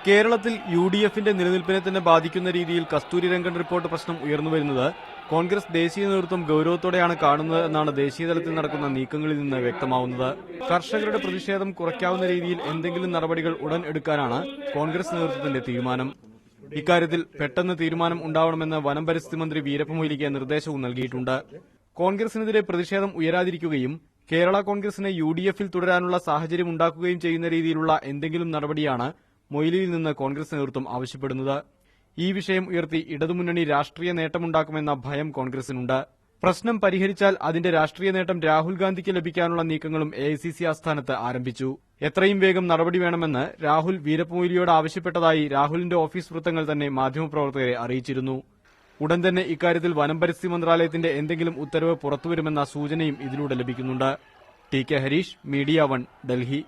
കേരളത്തിൽ യുഡിഎഫിന്റെ നിലനിൽപ്പിനെ തന്നെ ബാധിക്കുന്ന രീതിയിൽ കസ്തൂരിരംഗൻ റിപ്പോർട്ട് പ്രശ്നം ഉയർന്നുവരുന്നത് കോൺഗ്രസ് ദേശീയ നേതൃത്വം ഗൌരവത്തോടെയാണ് കാണുന്നത് എന്നാണ് ദേശീയതലത്തിൽ നടക്കുന്ന നീക്കങ്ങളിൽ നിന്ന് വ്യക്തമാവുന്നത്. കർഷകരുടെ പ്രതിഷേധം കുറയ്ക്കാവുന്ന രീതിയിൽ എന്തെങ്കിലും നടപടികൾ ഉടൻ എടുക്കാനാണ് കോൺഗ്രസ് നേതൃത്വത്തിന്റെ തീരുമാനം. ഇക്കാര്യത്തിൽ പെട്ടെന്ന് തീരുമാനം ഉണ്ടാവണമെന്ന് വനം പരിസ്ഥിതി മന്ത്രി വീരപ്പ മൊയ്ലിക്ക് നിർദ്ദേശവും നൽകിയിട്ടുണ്ട്. കോൺഗ്രസിനെതിരെ പ്രതിഷേധം ഉയരാതിരിക്കുകയും കേരള കോൺഗ്രസിനെ യുഡിഎഫിൽ തുടരാനുള്ള സാഹചര്യം ഉണ്ടാക്കുകയും ചെയ്യുന്ന രീതിയിലുള്ള എന്തെങ്കിലും നടപടിയാണ് മൊയ്ലിയിൽ നിന്ന് കോൺഗ്രസ് നേതൃത്വം ആവശ്യപ്പെടുന്നത്. ഈ വിഷയം ഉയർത്തി ഇടതുമുന്നണി രാഷ്ട്രീയ നേട്ടമുണ്ടാക്കുമെന്ന ഭയം കോൺഗ്രസിനുണ്ട്. പ്രശ്നം പരിഹരിച്ചാൽ അതിന്റെ രാഷ്ട്രീയ നേട്ടം രാഹുൽ ഗാന്ധിക്ക് ലഭിക്കാനുള്ള നീക്കങ്ങളും എഐസിസി ആസ്ഥാനത്ത് ആരംഭിച്ചു. എത്രയും വേഗം നടപടി വേണമെന്ന് രാഹുൽ വീരപ്പ മൊയ്ലിയോട് ആവശ്യപ്പെട്ടതായി രാഹുലിന്റെ ഓഫീസ് വൃത്തങ്ങൾ തന്നെ മാധ്യമപ്രവർത്തകരെ അറിയിച്ചിരുന്നു. ഉടൻ തന്നെ ഇക്കാര്യത്തിൽ വനം പരിസ്ഥിതി മന്ത്രാലയത്തിന്റെ എന്തെങ്കിലും ഉത്തരവ് പുറത്തുവരുമെന്ന സൂചനയും ഇതിലൂടെ ലഭിക്കുന്നുണ്ട്. T K Harish, media 1, Delhi.